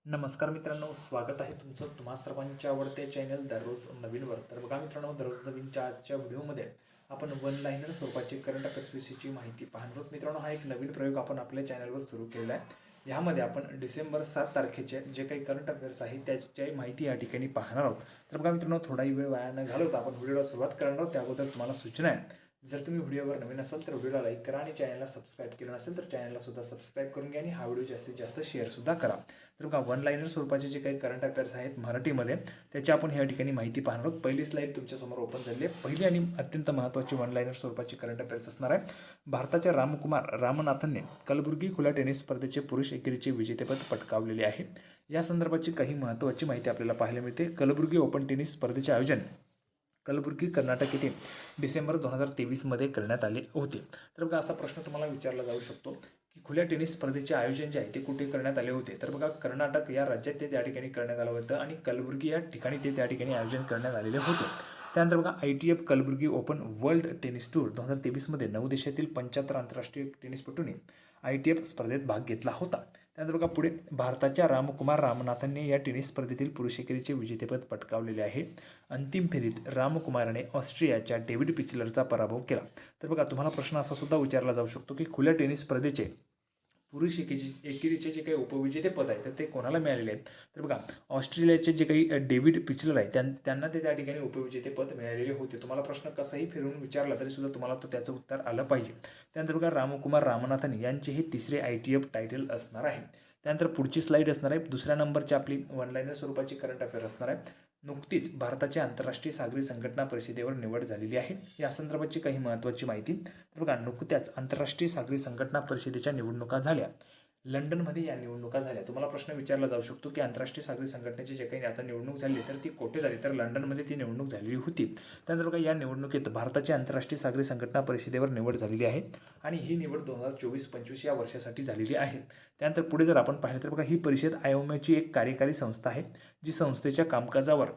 नमस्कार मित्रांनो, स्वागत आहे तुमचं तुम्हा सर्वांच्या आवडते चॅनल दररोज नवीनवर. तर बघा मित्रांनो, दररोज नवीनच्या आजच्या व्हिडिओमध्ये आपण वन लाईनर स्वरूपाची करंट अफेअर्स विषयीची माहिती पाहणार आहोत. मित्रांनो, हा एक नवीन प्रयोग आपण आपल्या चॅनलवर सुरू केलेला आहे. यामध्ये आपण डिसेंबर 7 तारखेचे जे काही करंट अफेअर्स आहे त्याची माहिती या ठिकाणी पाहणार आहोत. तर बघा मित्रांनो, थोडाही वेळ वाया न घालवता आपण व्हिडिओला सुरुवात करणार आहोत. त्याबद्दल तुम्हाला सूचना आहे, जर तुम्ही व्हिडिओवर नवीन असाल तर व्हिडिओला लाईक करा आणि चॅनलला सबस्क्राईब केलं नसेल तर चॅनलला सुद्धा सबस्क्राईब करून घ्या आणि हा व्हिडिओ जास्तीत जास्त शेअर सुद्धा करा. तर बघा, वन लाईनर स्वरूपाचे जे काही करंट अफेअर्स आहेत मराठीमध्ये त्याची आपण या ठिकाणी माहिती पाहणार आहोत. पहिली स्लाईड तुमच्यासमोर ओपन झाली आहे. पहिली आणि अत्यंत महत्त्वाची वन लाईनर स्वरूपाची करंट अफेअर्स असणार आहे. भारताच्या रामकुमार रामनाथनने कलबुर्गी खुल्या टेनिस स्पर्धेचे पुरुष एकेरीचे विजेतेपद पटकावलेले आहे. या संदर्भाची काही महत्त्वाची माहिती आपल्याला पाहायला मिळते. कलबुर्गी ओपन टेनिस स्पर्धेचे आयोजन कलबुर्गी कर्नाटक येथे डिसेंबर 2023 करण्यात आले होते. तर बघा, असा प्रश्न तुम्हाला विचारला जाऊ शकतो की खुल्या टेनिस स्पर्धेचे आयोजन जे आहे ते कुठे करण्यात आले होते. तर बघा, कर्नाटक या राज्यात ते त्या ठिकाणी करण्यात आलं होतं आणि कलबुर्गी या ठिकाणी ते त्या ठिकाणी आयोजन करण्यात आलेले होते. त्यानंतर बघा, ITF Kalaburagi open world tennis tour 2023 9 देशातील 75 आंतरराष्ट्रीय टेनिसपटूंनी ITF स्पर्धेत भाग घेतला होता. त्यानंतर बघा पुढे, भारताच्या रामकुमार रामनाथनने या टेनिस स्पर्धेतील पुरुष एकेरीचे विजेतेपद पटकावलेले आहे. अंतिम फेरीत रामकुमारने ऑस्ट्रियाच्या डेव्हिड पिचलरचा पराभव केला. तर बघा, तुम्हाला प्रश्न असा सुद्धा विचारला जाऊ शकतो की खुल्या टेनिस स्पर्धेचे पुरुष एकेरीचे जे काही उपविजेते पद आहे तर ते कोणाला मिळालेले आहेत. तर बघा, ऑस्ट्रेलियाचे जे काही डेव्हिड पिचलर आहे त्यांना ते त्या ठिकाणी उपविजेते पद मिळालेले होते. तुम्हाला प्रश्न कसाही फिरवून विचारला तरी सुद्धा तुम्हाला तो त्याचं उत्तर आलं पाहिजे. त्यानंतर बघा, रामकुमार रामनाथन यांचे हे तिसरे ITF टायटल असणार आहे. त्यानंतर पुढची स्लाईड असणार आहे. दुसऱ्या नंबरची आपली वन लाईनर स्वरूपाची करंट अफेअर असणार आहे. नुकतीच भारताच्या आंतरराष्ट्रीय सागरी संघटना परिषदेवर निवड झालेली आहे. या संदर्भाची काही महत्त्वाची माहिती. तर बघा, नुकत्याच आंतरराष्ट्रीय सागरी संघटना परिषदेच्या निवडणुका झाल्या. लंडनमध्ये या निवडणुका झाल्या. तुम्हाला प्रश्न विचारला जाऊ शकतो की आंतरराष्ट्रीय सागरी संघटनेची जे काही आता निवडणूक झाली तर ती कोठे झाली. तर लंडनमध्ये ती निवडणूक झालेली होती. त्यानंतर बघा, या निवडणुकीत भारताच्या आंतरराष्ट्रीय सागरी संघटना परिषदेवर निवड झालेली आहे आणि ही निवड 2024-25 या वर्षासाठी झालेली आहे. त्यानंतर पुढे जर आपण पाहिलं तर बघा, ही परिषद IOMची एक कार्यकारी संस्था आहे जी संस्थेच्या कामकाजावर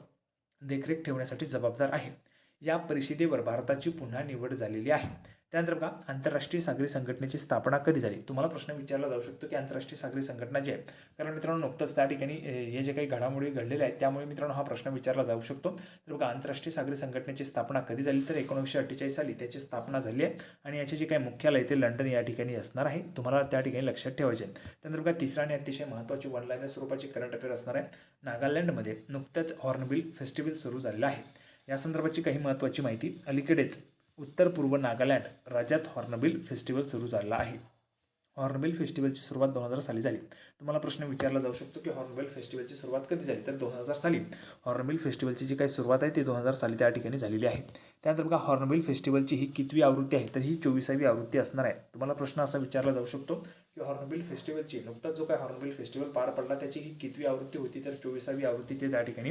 देखरेख ठेवण्यासाठी जबाबदार आहे. या परिषदेवर भारताची पुन्हा निवड झालेली आहे. त्यानंतर बघा, आंतरराष्ट्रीय सागरी संघटनेची स्थापना कधी झाली. तुम्हाला प्रश्न विचारला जाऊ शकतो की आंतरराष्ट्रीय सागरी संघटना जी आहे, कारण मित्रांनो नुकतंच त्या ठिकाणी हे जे काही घडामोडी घडलेल्या आहेत त्यामुळे मित्रांनो हा प्रश्न विचारला जाऊ शकतो. तर बघा, आंतरराष्ट्रीय सागरी संघटनेची स्थापना कधी झाली तर 1948 साली त्याची स्थापना झाली आहे आणि याचे जे काही मुख्यालय ते लंडन या ठिकाणी असणार आहे. तुम्हाला त्या ठिकाणी लक्षात ठेवायचे आहे. त्यानंतर बघा, तिसरा आणि अतिशय महत्त्वाची वन लाईनर स्वरूपाची करंट अफेअर असणार आहे. नागालँडमध्ये नुकत्याच हॉर्नबिल फेस्टिवल सुरू झालेलं आहे. या संदर्भाची काही महत्त्वाची माहिती. अलीकडेच उत्तर पूर्व नागालँड राज्यात हॉर्नबिल फेस्टिवल सुरू झाला आहे. हॉर्नबिल फेस्टिवलची सुरुवात 2000 साली झाली. तुम्हाला प्रश्न विचारला जाऊ शकतो की हॉर्नबिल फेस्टिवलची सुरुवात कधी झाली तर 2000 साली. हॉर्नबिल फेस्टिवलची जी काही सुरुवात आहे ती 2000 साली त्या ठिकाणी झालेली आहे. त्यानंतर बघा, हॉर्नबिल फेस्टिवलची ही कितवी आवृत्ती आहे तर ही 24वी आवृत्ती असणार आहे. तुम्हाला प्रश्न असा विचारला जाऊ शकतो की हॉर्नबिल फेस्टिवलची नुकताच जो काय हॉर्नबिल फेस्टिवल पार पडला त्याची ही कितवी आवृत्ती होती तर 24वी आवृत्ती ते त्या ठिकाणी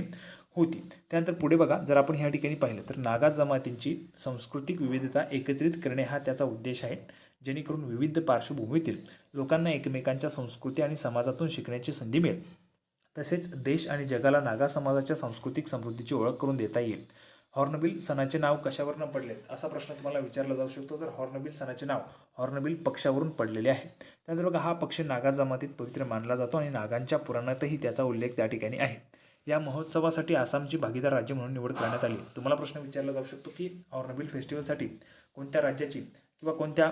होती. त्यानंतर पुढे बघा, जर आपण ह्या ठिकाणी पाहिलं तर नागा जमातींची सांस्कृतिक विविधता एकत्रित करणे हा त्याचा उद्देश आहे, जेणेकरून विविध पार्श्वभूमीतील लोकांना एकमेकांच्या संस्कृती आणि समाजातून शिकण्याची संधी मिळेल. तसेच देश आणि जगाला नागा समाजाच्या सांस्कृतिक समृद्धीची ओळख करून देता येईल. हॉर्नबिल सणाचे नाव कशावरून पडले असा प्रश्न तुम्हाला विचारला जाऊ शकतो. तर हॉर्नबिल सणाचे नाव हॉर्नबिल पक्षावरून पडलेले आहे. त्यानंतर बघा, हा पक्ष नागा जमातीत पवित्र मानला जातो आणि नागांच्या पुराणातही त्याचा उल्लेख त्या ठिकाणी आहे. या महोत्सवासाठी आसामची भागीदार राज्य म्हणून निवड करण्यात आली. तुम्हाला प्रश्न विचारला जाऊ शकतो की हॉर्नबिल फेस्टिवलसाठी कोणत्या राज्याची किंवा कोणत्या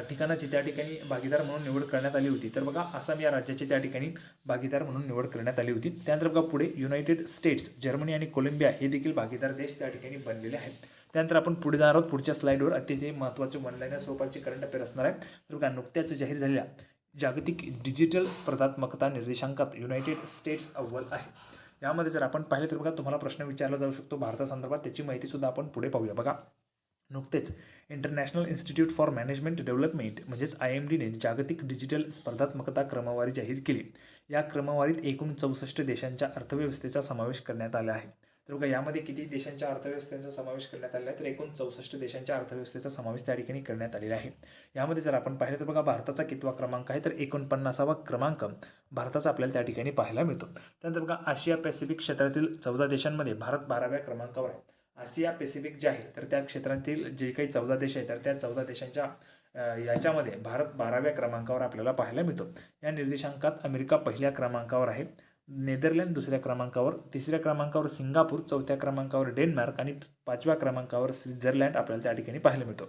ठिकाणाची त्या ठिकाणी भागीदार म्हणून निवड करण्यात आली होती. तर बघा, आसाम या राज्याची त्या ठिकाणी भागीदार म्हणून निवड करण्यात आली होती. त्यानंतर बघा पुढे, युनायटेड स्टेट्स, जर्मनी आणि कोलंबिया हे देखील भागीदार देश त्या ठिकाणी बनलेले आहेत. त्यानंतर आपण पुढे जाणार आहोत. पुढच्या स्लाईडवर अतिशय महत्त्वाचे वन लाईनर स्वरूपाची करंट अफेअर असणार आहे. तर बघा, नुकत्याच जाहीर झालेल्या जागतिक डिजिटल स्पर्धात्मकता निर्देशांकात युनायटेड स्टेट्स अव्वल आहे. यामध्ये जर आपण पाहिलं तर बघा, तुम्हाला प्रश्न विचारला जाऊ शकतो भारतासंदर्भात, त्याची माहिती सुद्धा आपण पुढे पाहूया. बघा, नुकतेच international institute for management development म्हणजेच IMDने जागतिक डिजिटल स्पर्धात्मकता क्रमवारी जाहीर केली. या क्रमवारीत एकूण 64 देशांच्या अर्थव्यवस्थेचा समावेश करण्यात आला आहे. तर बघा, यामध्ये किती देशांच्या अर्थव्यवस्थेचा समावेश करण्यात आलेला आहे तर एकूण 64 देशांच्या अर्थव्यवस्थेचा समावेश त्या ठिकाणी करण्यात आलेला आहे. यामध्ये जर आपण पाहिलं तर बघा, भारताचा कितवा क्रमांक आहे तर 49वा क्रमांक भारताचा आपल्याला त्या ठिकाणी पाहायला मिळतो. त्यानंतर बघा, आशिया पॅसिफिक क्षेत्रातील 14 देशांमध्ये भारत 12व्या क्रमांकावर आहे. आशिया पॅसिफिक जे आहे तर त्या क्षेत्रातील जे काही 14 देश आहेत तर त्या 14 देशांच्या याच्यामध्ये भारत 12व्या क्रमांकावर आपल्याला पाहायला मिळतो. या निर्देशांकात अमेरिका पहिल्या क्रमांकावर आहे, नेदरलँड दुसऱ्या क्रमांकावर, तिसऱ्या क्रमांकावर सिंगापूर, चौथ्या क्रमांकावर डेन्मार्क आणि 5व्या क्रमांकावर स्वित्झर्लंड आपल्याला त्या ठिकाणी पाहायला मिळतो.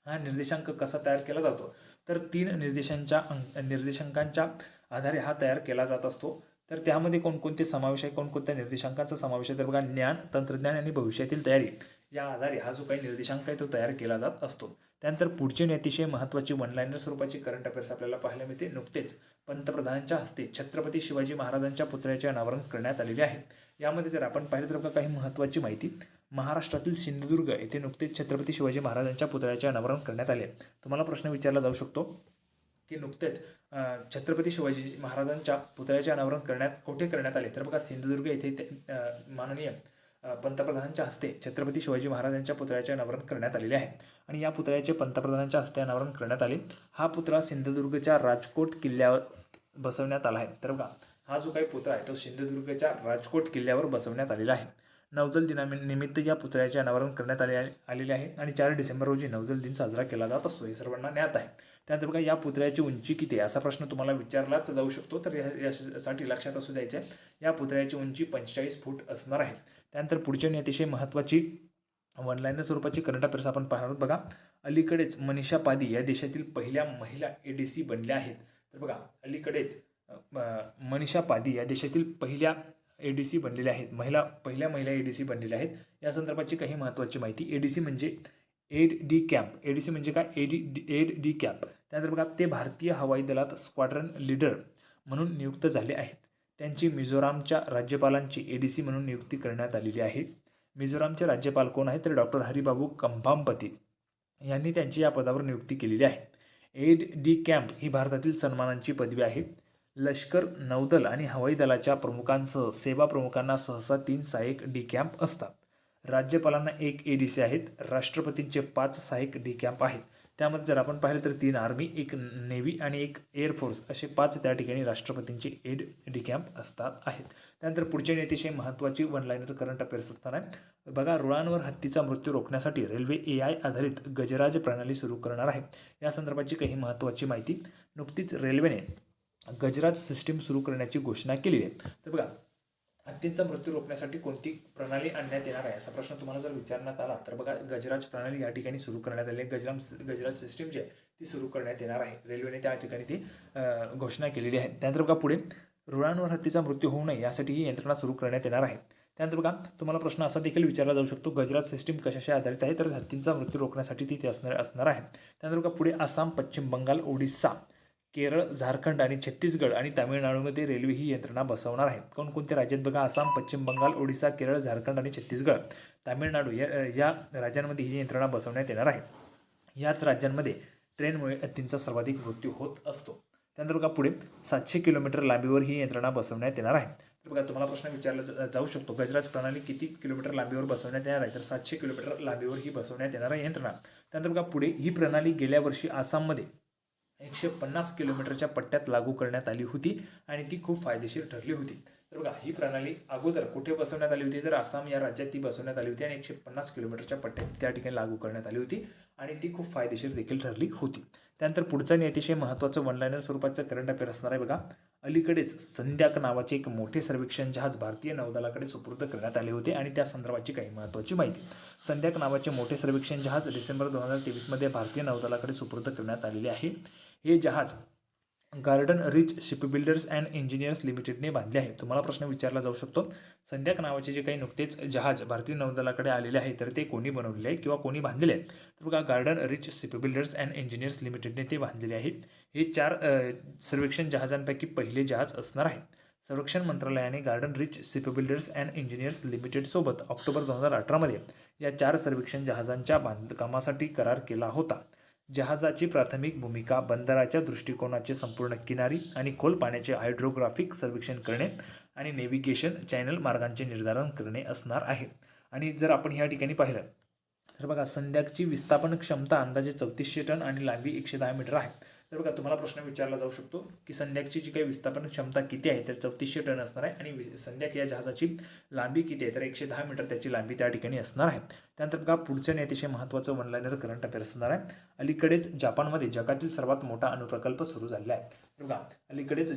हा निर्देशांक कसा तयार केला जातो तर 3 निर्देशांकांच्या आधारे हा तयार केला जात असतो. तर त्यामध्ये कोणकोणते समावेश आहे, कोणकोणत्या निर्देशांकांचा समावेश आहे तर बघा ज्ञान, तंत्रज्ञान आणि भविष्यातील तयारी या आधारे हा जो काही निर्देशांक आहे तो तयार केला जात असतो. त्यानंतर पुढची आणि अतिशय महत्त्वाची वनलाईनर स्वरूपाची करंट अफेअर्स आपल्याला पाहायला मिळते. नुकतेच पंतप्रधानांच्या हस्ते छत्रपती शिवाजी महाराजांच्या पुतळ्याचे अनावरण करण्यात आलेले आहे. यामध्ये जर आपण पाहिलं तर बघा काही महत्त्वाची माहिती. महाराष्ट्रातील सिंधुदुर्ग येथे नुकतेच छत्रपती शिवाजी महाराजांच्या पुतळ्याचे अनावरण करण्यात आले. तुम्हाला प्रश्न विचारला जाऊ शकतो की नुकतेच छत्रपती शिवाजी महाराजांच्या पुतळ्याचे अनावरण कुठे करण्यात आले तर बघा सिंधुदुर्ग येथे माननीय पंतप्रधानांच्या हस्ते छत्रपती शिवाजी महाराजांच्या पुतळ्याचे अनावरण करण्यात आलेले आहे. आणि या पुतळ्याचे पंतप्रधानांच्या हस्ते अनावरण करण्यात आले. हा पुतळा सिंधुदुर्गच्या राजकोट किल्ल्यावर बसवण्यात आला आहे. तर बघा हा जो काही पुतळा आहे तो सिंधुदुर्गच्या राजकोट किल्ल्यावर बसवण्यात आलेला आहे. नौदल दिनानिमित्त या पुतळ्याचे अनावरण करण्यात आलेले आहे आणि 4 डिसेंबर रोजी नौदल दिन साजरा केला जात असतो, हे सर्वांना ज्ञात आहे. त्यानंतर बघा या पुतळ्याची उंची किती आहे असा प्रश्न तुम्हाला विचारलाच जाऊ शकतो. तर यासाठी लक्षात असू द्यायचं आहे या पुतळ्याची उंची 45 फूट असणार आहे. त्यानंतर पुढची आणि अतिशय महत्त्वाची वनलाईनर स्वरूपाची करंट अफेअर्स आपण पाहणार आहोत. बघा अलीकडेच मनीषा पादी या देशातील पहिल्या महिला ADC बनल्या आहेत. तर बघा अलीकडेच मनीषा पादी या देशातील पहिल्या ADC बनलेल्या आहेत, पहिल्या महिला ADC बनलेल्या आहेत. या संदर्भाची काही महत्त्वाची माहिती. ADC म्हणजे एड डी कॅम्प. ADC म्हणजे काय एड डी कॅम्प. त्यानंतर बघा ते भारतीय हवाई दलात स्क्वॉड्रन लीडर म्हणून नियुक्त झाले आहेत. त्यांची मिझोरामच्या राज्यपालांची ADC म्हणून नियुक्ती करण्यात आलेली आहे. मिझोरामचे राज्यपाल कोण आहेत तर डॉक्टर हरिबाबू कंभामपती यांनी त्यांची या पदावर नियुक्ती केलेली आहे. एड डी कॅम्प ही भारतातील सन्मानांची पदवी आहे. लष्कर, नौदल आणि हवाई दलाच्या प्रमुखांसह सेवा प्रमुखांना सहसा 3 सहाय्यक डी कॅम्प असतात. राज्यपालांना 1 ADC आहेत. राष्ट्रपतींचे 5 सहाय्यक डी कॅम्प आहेत. त्यामध्ये जर आपण पाहिलं तर 3 आर्मी, 1 नेव्ही आणि 1 एअरफोर्स असे 5 त्या ठिकाणी राष्ट्रपतींचे एड डी कॅम्प असतात आहेत. त्यानंतर पुढच्या अतिशय महत्त्वाची वनलाईनर करंट अफेअर्स असताना बघा रुळांवर हत्तीचा मृत्यू रोखण्यासाठी रेल्वे AI आधारित गजराज प्रणाली सुरू करणार आहे. या संदर्भाची काही महत्त्वाची माहिती. नुकतीच रेल्वेने गजराज सिस्टीम सुरू करण्याची घोषणा केली आहे. तर बघा हत्तींचा मृत्यू रोखण्यासाठी कोणती प्रणाली आणण्यात येणार आहे असा प्रश्न तुम्हाला जर विचारण्यात आला तर बघा गजराज प्रणाली या ठिकाणी सुरू करण्यात आली. गजराज सिस्टीम जी आहे ती सुरू करण्यात येणार आहे. रेल्वेने त्या ठिकाणी ती घोषणा केलेली आहे. त्यानंतर बघा पुढे रुळांवर हत्तीचा मृत्यू होऊ नये यासाठी ही यंत्रणा सुरू करण्यात येणार आहे. त्यानंतर बघा तुम्हाला प्रश्न असा देखील विचारला जाऊ शकतो गजराज सिस्टीम कशाशी आधारित आहे तर हत्तींचा मृत्यू रोखण्यासाठी ती असणार आहे. त्यानंतर बघा पुढे आसाम, पश्चिम बंगाल, ओडिसा, केरळ, झारखंड आणि छत्तीसगड आणि तामिळनाडूमध्ये रेल्वे ही यंत्रणा बसवणार आहे. कोणकोणत्या राज्यात बघा आसाम, पश्चिम बंगाल, ओडिसा, केरळ, झारखंड आणि छत्तीसगड, तामिळनाडू या राज्यांमध्ये ही यंत्रणा बसवण्यात येणार आहे. याच राज्यांमध्ये ट्रेनमुळे हत्तींचा सर्वाधिक मृत्यू होत असतो. त्यानंतर बघा पुढे 700 किलोमीटर लांबीवर ही यंत्रणा बसवण्यात येणार आहे. तर बघा तुम्हाला प्रश्न विचारला जाऊ शकतो गजराज प्रणाली किती किलोमीटर लांबीवर बसवण्यात येणार आहे तर 700 किलोमीटर लांबीवर ही बसवण्यात येणार आहे यंत्रणा. त्यानंतर बघा पुढे ही प्रणाली गेल्या वर्षी आसाममध्ये 150 किलोमीटरच्या पट्ट्यात लागू करण्यात आली होती आणि ती खूप फायदेशीर ठरली होती. तर बघा ही प्रणाली अगोदर कुठे बसवण्यात आली होती तर आसाम या राज्यात ती बसवण्यात आली होती आणि 150 किलोमीटरच्या पट्ट्यात त्या ठिकाणी लागू करण्यात आली होती आणि ती खूप फायदेशीर देखील ठरली होती. त्यानंतर पुढचा आणि अतिशय महत्त्वाचं वनलाईनर स्वरूपाचं करंट अफेअर असणार आहे. बघा अलीकडेच संध्याक नावाचे एक मोठे सर्वेक्षण जहाज भारतीय नौदलाकडे सुपूर्द करण्यात आले होते आणि त्या संदर्भाची काही महत्त्वाची माहिती. संध्याक नावाचे मोठे सर्वेक्षण जहाज डिसेंबर 2023 भारतीय नौदलाकडे सुपूर्द करण्यात आलेले आहे. हे जहाज Garden Reach Shipbuilders and Engineers लिमिटेडने बांधले आहे. तुम्हाला प्रश्न विचारला जाऊ शकतो संध्याक नावाचे जे काही नुकतेच जहाज भारतीय नौदलाकडे आलेले आहे तर ते कोणी बनवलेले आहे किंवा कोणी बांधलेले आहे तर बघा Garden Reach Shipbuilders and Engineers लिमिटेडने ते बांधलेले आहेत. हे 4 सर्वेक्षण जहाजांपैकी पहिले जहाज असणार आहे. संरक्षण मंत्रालयाने Garden Reach Shipbuilders and Engineers लिमिटेडसोबत ऑक्टोबर 2018 या 4 सर्वेक्षण जहाजांच्या बांधकामासाठी करार केला होता. जहाजाची प्राथमिक भूमिका बंदराच्या दृष्टिकोनाचे संपूर्ण किनारी आणि खोल पाण्याचे हायड्रोग्राफिक सर्वेक्षण करणे आणि नेव्हिगेशन चॅनल मार्गांचे निर्धारण करणे असणार आहे. आणि जर आपण ह्या ठिकाणी पाहिलं तर बघा संध्याकची विस्थापन क्षमता अंदाजे 3400 टन आणि लांबी 110 मीटर आहे. तर बघा तुम्हाला प्रश्न विचारला जाऊ शकतो की संध्याकची जी काही विस्थापन क्षमता किती आहे तर 3400 टन असणार आहे आणि संध्याक या जहाजाची लांबी किती आहे तर 110 मीटर त्याची लांबी त्या ठिकाणी असणार आहे. त्यानंतर बघा पुढचं आणि अतिशय महत्त्वाचं वन लाईनर करंट अफेअर असणार आहे. अलीकडेच जापानमध्ये जगातील सर्वात मोठा अणुप्रकल्प सुरू झालेला आहे. बघा अलीकडेच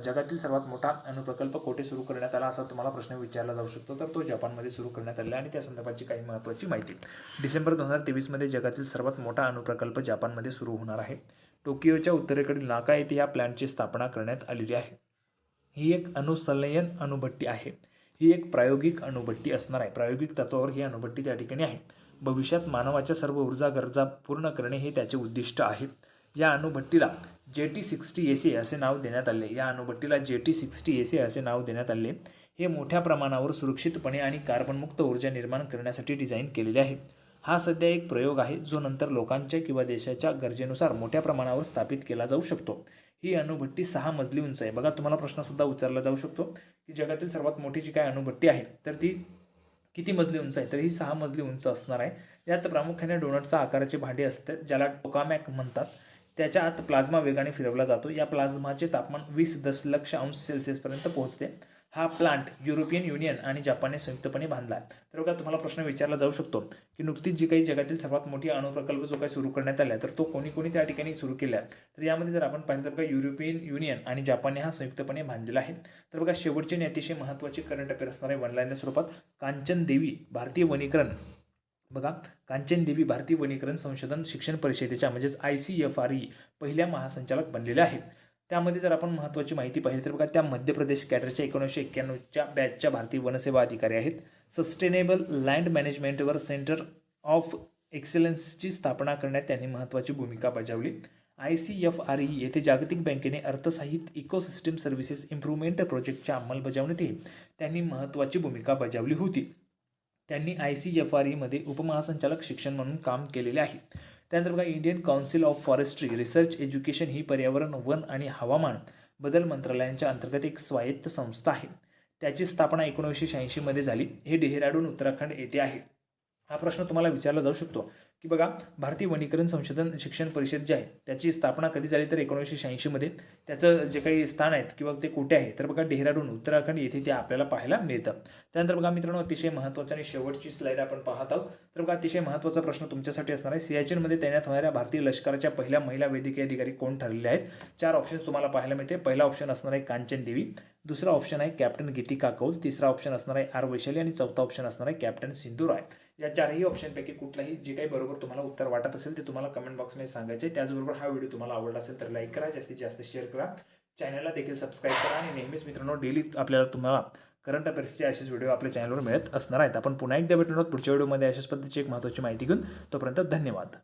जगातील सर्वात मोठा अणुप्रकल्प कोठे सुरू करण्यात आला असा तुम्हाला प्रश्न विचारला जाऊ शकतो. तर तो जपानमध्ये सुरू करण्यात आला आणि त्या संदर्भाची काही महत्त्वाची माहिती. डिसेंबर 2023 मध्ये जगातील सर्वात मोठा अणुप्रकल्प जपानमध्ये सुरू होणार आहे. टोकियोच्या उत्तरेकडील नाका येथे या प्लॅन्टची स्थापना करण्यात आलेली आहे. ही एक अणुसंलयन अणुभट्टी आहे. ही एक प्रायोगिक अणुभट्टी असणार आहे. प्रायोगिक तत्वावर ही अणुभट्टी त्या ठिकाणी आहे. भविष्यात मानवाच्या सर्व ऊर्जा गरजा पूर्ण करणे हे त्याचे उद्दिष्ट आहे. या अणुभट्टीला JT60SA असे नाव देण्यात आले. या अणुभट्टीला JT60SA असे नाव देण्यात आले. हे मोठ्या प्रमाणावर सुरक्षितपणे आणि कार्बनमुक्त ऊर्जा निर्माण करण्यासाठी डिझाईन केलेले आहे. हा सध्या एक प्रयोग आहे जो नंतर लोकांच्या किंवा देशाच्या गरजेनुसार मोठ्या प्रमाणावर स्थापित केला जाऊ शकतो. ही अणुभट्टी 6 मजली उंच आहे. बघा तुम्हाला प्रश्नसुद्धा विचारला जाऊ शकतो की जगातील सर्वात मोठी जी काय अणुभट्टी आहे तर ती किती मजली उंच आहे तर ही 6 मजली उंच असणार आहे. यात प्रामुख्याने डोनटचा आकाराचे भांडे असतात ज्याला टोकामॅक म्हणतात. त्याच्या आत प्लाझ्मा वेगाने फिरवला जातो. या प्लाझ्माचे तापमान 20 दशलक्ष अंश सेल्सिअसपर्यंत पोहोचते. हा प्लांट युरोपियन युनियन आणि जपानने संयुक्तपणे बांधला आहे. तर बघा तुम्हाला प्रश्न विचारला जाऊ शकतो की नुकतीच जी काही जगातील सर्वात मोठी अणुप्रकल्प जो काही सुरू करण्यात आला तर तो कोणी त्या ठिकाणी सुरू केला आहे. तर यामध्ये जर आपण पाहिलं तर बघा युरोपियन युनियन आणि जपानने हा संयुक्तपणे बांधलेला आहे. तर बघा शेवटचे आणि अतिशय महत्त्वाचे करंट अफेअर असणारे वन लाईनर स्वरूपात कांचन देवी भारतीय वनीकरण बघा कांचन देवी भारतीय वनीकरण संशोधन शिक्षण परिषदेच्या म्हणजेच ICFRE पहिल्या महासंचालक बनलेल्या आहेत. त्यामध्ये जर आपण महत्त्वाची माहिती पाहिली तर बघा त्या मध्य प्रदेश कॅडरच्या 1991च्या बॅचच्या भारतीय वनसेवा अधिकारी आहेत. सस्टेनेबल लँड मॅनेजमेंटवर सेंटर ऑफ एक्सलन्सची स्थापना करण्यात त्यांनी महत्त्वाची भूमिका बजावली. ICFRE येथे जागतिक बँकेने अर्थसहित इकोसिस्टम सर्व्हिसेस इम्प्रूव्हमेंट प्रोजेक्टच्या अंमलबजावणीतही त्यांनी महत्त्वाची भूमिका बजावली होती. त्यांनी ICFRE मध्ये उपमहासंचालक शिक्षण म्हणून काम केलेले आहे. त्यानंतर बघा Indian Council of Forestry Research Education ही पर्यावरण वन आणि हवामान बदल मंत्रालयांच्या अंतर्गत एक स्वायत्त संस्था आहे. त्याची स्थापना 1986 मध्ये झाली. हे डेहराडून उत्तराखंड येथे आहे. हा प्रश्न तुम्हाला विचारला जाऊ शकतो की बघा भारतीय वनीकरण संशोधन शिक्षण परिषद जी आहे त्याची स्थापना कधी झाली तर 1986 मध्ये. त्याचं जे काही स्थान आहेत किंवा ते कुठे आहे तर बघा डेहराडून उत्तराखंड येथे ते आपल्याला पाहायला मिळतं. त्यानंतर बघा मित्रांनो अतिशय महत्त्वाचं आणि शेवटची स्लाईड आपण पाहत आहोत. तर बघा अतिशय महत्त्वाचा प्रश्न तुमच्यासाठी असणार आहे. सियाचीनमध्ये तैनात होणाऱ्या भारतीय लष्कराच्या पहिल्या महिला वैद्यकीय अधिकारी कोण ठरलेले आहेत. 4 ऑप्शन्स तुम्हाला पाहायला मिळते. पहिला ऑप्शन असणार आहे कांचन देवी, दुसरा ऑप्शन आहे कॅप्टन गीतिका कौल, तिसरा ऑप्शन असणार आहे R वैशाली आणि चौथा ऑप्शन असणार आहे कॅप्टन सिंधू राय. या 4ही ऑप्शनपैकी कुठलाही जे काही बरोबर तुम्हाला उत्तर वाटत असेल ते तुम्हाला कमेंट बॉक्समध्ये सांगायचे. त्याचबरोबर हा व्हिडिओ तुम्हाला आवडला असेल तर लाईक करा, जास्तीत जास्त शेअर करा, चॅनलला देखील सबस्क्राईब करा आणि नेहमीच मित्रांनो डेली आपल्याला तुम्हाला करंट अफेअर्सचे असेच व्हिडिओ आपल्या चॅनलवर मिळत असणार आहेत. आपण पुन्हा एकदा भेटणार आहोत पुढच्या व्हिडिओमध्ये अशाच पद्धतीची एक महत्त्वाची माहिती घेऊन. तोपर्यंत धन्यवाद.